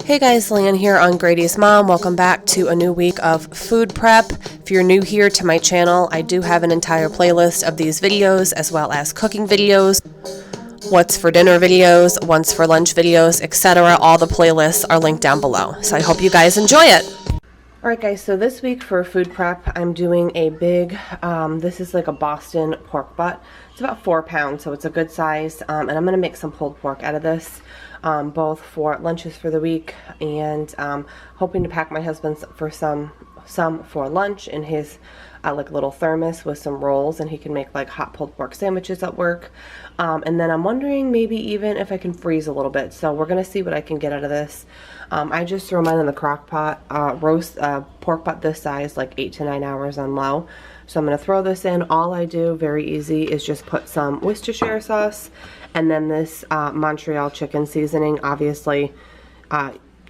Hey guys, Lan here on GradysMom. Welcome back to a new week of food prep. If you're new here to my channel, I do have an entire playlist of these videos as well as cooking videos, what's for dinner videos, what's for lunch videos, etc. All the playlists are linked down below. So I hope you guys enjoy it. Alright guys, so this week for food prep, I'm doing a big, this is like a Boston pork butt. It's about 4 pounds, so it's a good size, and I'm going to make some pulled pork out of this. Both for lunches for the week and hoping to pack my husband's for some for lunch in his like little thermos with some rolls, and he can make like hot pulled pork sandwiches at work. And then I'm wondering maybe even if I can freeze a little bit, so we're gonna see what I can get out of this. I just throw mine in the crock pot, roast pork butt this size, like 8 to 9 hours on low. So I'm going to throw this in. All I do, very easy, is just put some Worcestershire sauce and then this Montreal chicken seasoning. Obviously,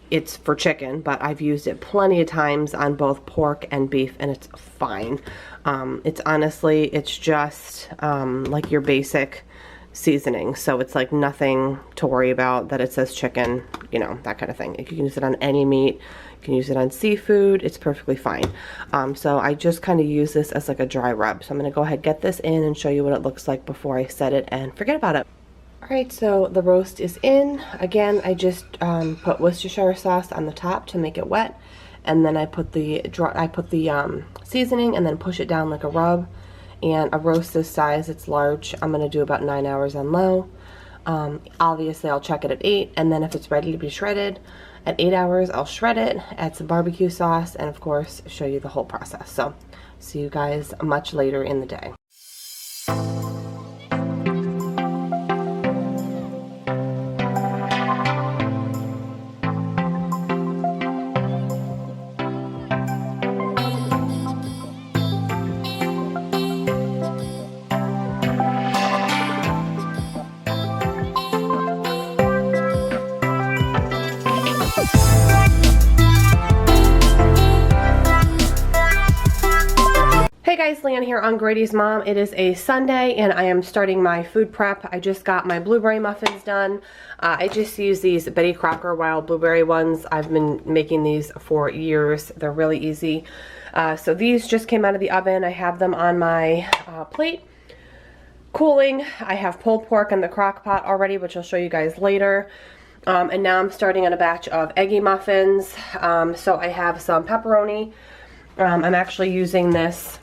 it's for chicken, but I've used it plenty of times on both pork and beef, and it's fine. It's honestly, it's just like your basic seasoning. So it's like nothing to worry about that it says chicken, you know, that kind of thing. You can use it on any meat. You can use it on seafood. It's perfectly fine. So I just kind of use this as like a dry rub. So I'm going to go ahead, get this in, and show you what it looks like before I set it and forget about it. Alright, so the roast is in. Again, I just put Worcestershire sauce on the top to make it wet, and then I put the seasoning and then push it down like a rub. And a roast this size, it's large, I'm going to do about 9 hours on low. Obviously I'll check it at 8, and then if it's ready to be shredded at 8 hours, I'll shred it, add some barbecue sauce, and of course show you the whole process. So see you guys much later in the day. Hey guys, Lan here on GradysMom. It is a Sunday and I am starting my food prep. I just got my blueberry muffins done. I just use these Betty Crocker wild blueberry ones. I've been making these for years. They're really easy. So these just came out of the oven. I have them on my plate cooling. I have pulled pork in the crock pot already, which I'll show you guys later. And now I'm starting on a batch of eggy muffins. So I have some pepperoni. I'm actually using this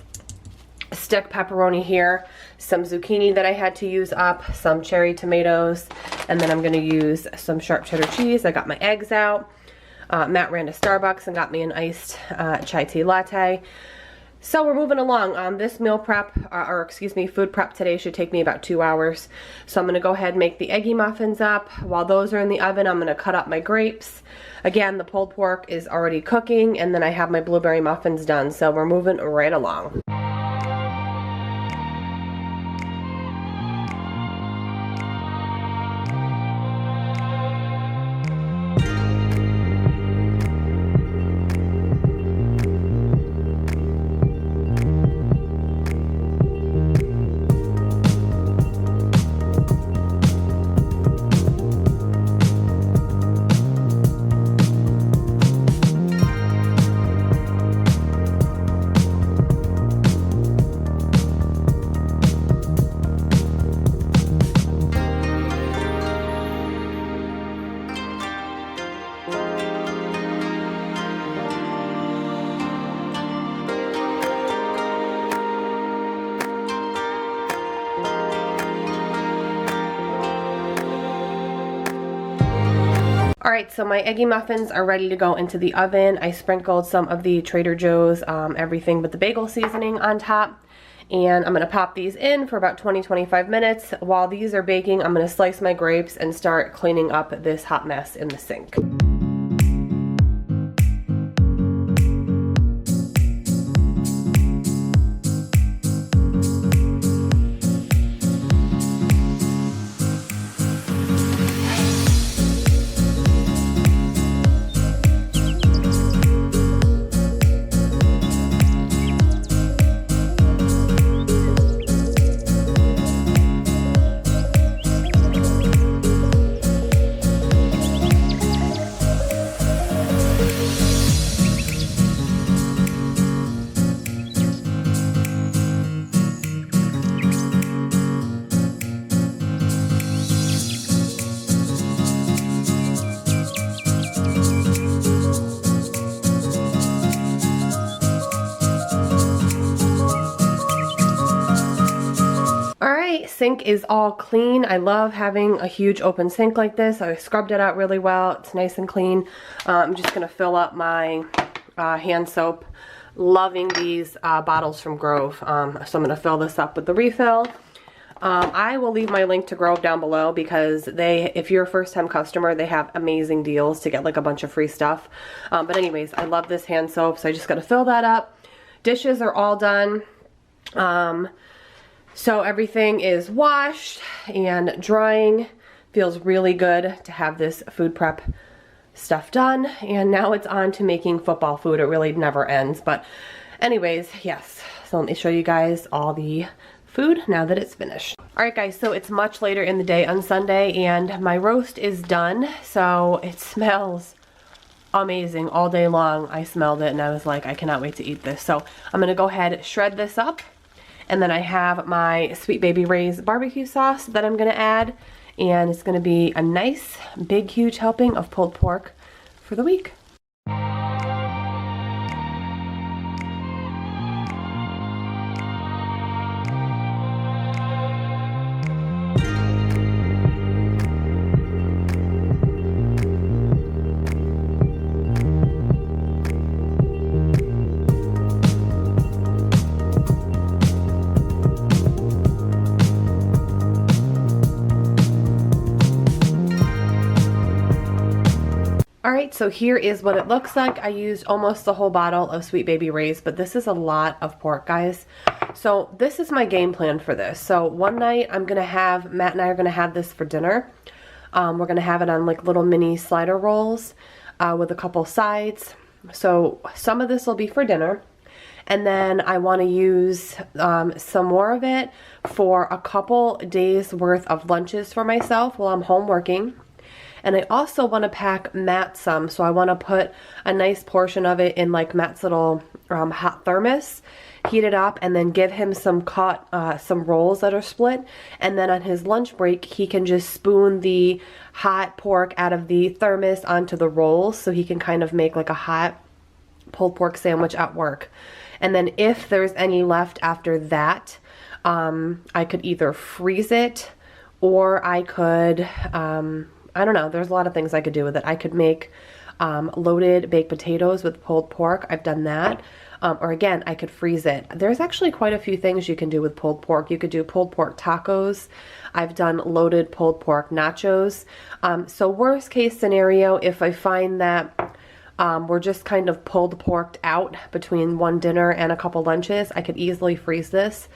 stick pepperoni here, some zucchini that I had to use up, some cherry tomatoes, and then I'm going to use some sharp cheddar cheese. I got my eggs out. Matt ran to Starbucks and got me an iced chai tea latte. So we're moving along. This meal prep, or excuse me, food prep today should take me about 2 hours. So I'm going to go ahead and make the eggy muffins up. While those are in the oven, I'm going to cut up my grapes. Again, the pulled pork is already cooking, and then I have my blueberry muffins done. So we're moving right along. Alright, so my eggy muffins are ready to go into the oven. I sprinkled some of the Trader Joe's everything but the bagel seasoning on top. And I'm going to pop these in for about 20-25 minutes. While these are baking, I'm going to slice my grapes and start cleaning up this hot mess in the sink. sink is all clean. I love having a huge open sink like this. I scrubbed it out really well. It's nice and clean. I'm just gonna fill up my hand soap. Loving these bottles from Grove. So I'm gonna fill this up with the refill. I will leave my link to Grove down below because if you're a first-time customer, they have amazing deals to get like a bunch of free stuff. But anyways, I love this hand soap, so I just gotta fill that up. Dishes are all done. So everything is washed and drying. Feels really good to have this food prep stuff done. And now it's on to making football food. It really never ends. But anyways, yes. So let me show you guys all the food now that it's finished. Alright guys, so it's much later in the day on Sunday and my roast is done. So it smells amazing all day long. I smelled it and I was like, I cannot wait to eat this. So I'm gonna go ahead, shred this up, and then I have my Sweet Baby Ray's barbecue sauce that I'm gonna add, and it's gonna be a nice big huge helping of pulled pork for the week. Alright, so here is what it looks like. I used almost the whole bottle of Sweet Baby Ray's, but this is a lot of pork, guys. So this is my game plan for this. So one night Matt and I are going to have this for dinner. We're going to have it on like little mini slider rolls with a couple sides. So some of this will be for dinner. And then I want to use some more of it for a couple days worth of lunches for myself while I'm home working. And I also want to pack Matt some, so I want to put a nice portion of it in like Matt's little hot thermos, heat it up, and then give him some some rolls that are split. And then on his lunch break, he can just spoon the hot pork out of the thermos onto the rolls, so he can kind of make like a hot pulled pork sandwich at work. And then if there's any left after that, I could either freeze it or I could... I don't know, there's a lot of things I could do with it. I could make loaded baked potatoes with pulled pork. I've done that. Or again, I could freeze it. There's actually quite a few things you can do with pulled pork. You could do pulled pork tacos. I've done loaded pulled pork nachos. So worst case scenario, if I find that we're just kind of pulled porked out between one dinner and a couple lunches, I could easily freeze this,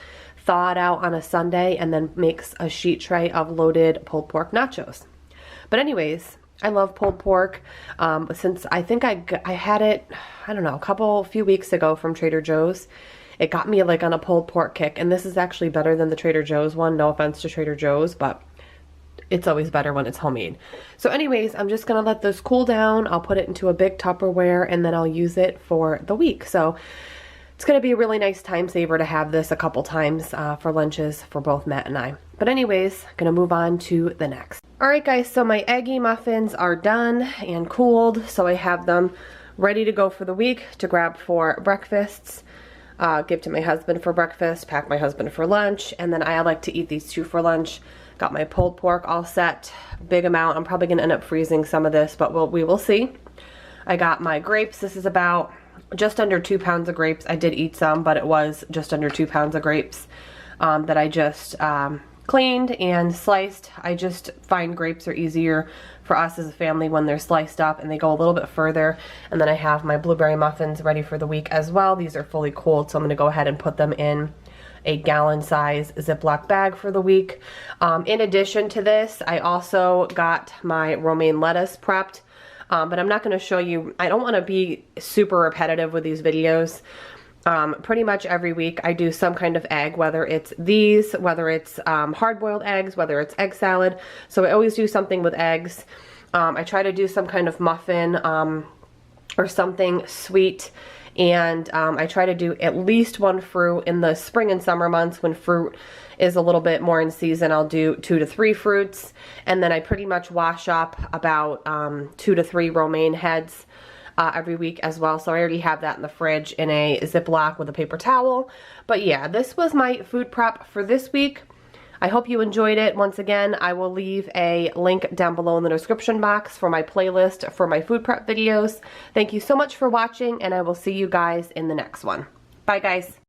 thaw it out on a Sunday, and then make a sheet tray of loaded pulled pork nachos. But anyways, I love pulled pork. Since I think I had it, I don't know, a few weeks ago from Trader Joe's. It got me like on a pulled pork kick, and this is actually better than the Trader Joe's one. No offense to Trader Joe's, but it's always better when it's homemade. So anyways, I'm just gonna let this cool down. I'll put it into a big Tupperware and then I'll use it for the week. So it's gonna be a really nice time saver to have this a couple times for lunches for both Matt and I. But anyways, gonna move on to the next. Alright guys, so my eggy muffins are done and cooled, so I have them ready to go for the week to grab for breakfasts, give to my husband for breakfast, pack my husband for lunch, and then I like to eat these two for lunch. Got my pulled pork all set, big amount. I'm probably gonna end up freezing some of this, but we will see. I got my grapes. This is about just under 2 pounds of grapes. I did eat some, but it was just under 2 pounds of grapes that I just cleaned and sliced. I just find grapes are easier for us as a family when they're sliced up and they go a little bit further. And then I have my blueberry muffins ready for the week as well. These are fully cooled, so I'm gonna go ahead and put them in a gallon size Ziploc bag for the week. In addition to this, I also got my romaine lettuce prepped, but I'm not gonna show you. I don't wanna be super repetitive with these videos. Pretty much every week I do some kind of egg, whether it's these, whether it's hard-boiled eggs, whether it's egg salad. So I always do something with eggs. I try to do some kind of muffin or something sweet, and I try to do at least one fruit. In the spring and summer months when fruit is a little bit more in season, I'll do 2 to 3 fruits, and then I pretty much wash up about 2 to 3 romaine heads every week as well. So I already have that in the fridge in a Ziploc with a paper towel. But yeah, this was my food prep for this week. I hope you enjoyed it. Once again, I will leave a link down below in the description box for my playlist for my food prep videos. Thank you so much for watching, and I will see you guys in the next one. Bye, guys.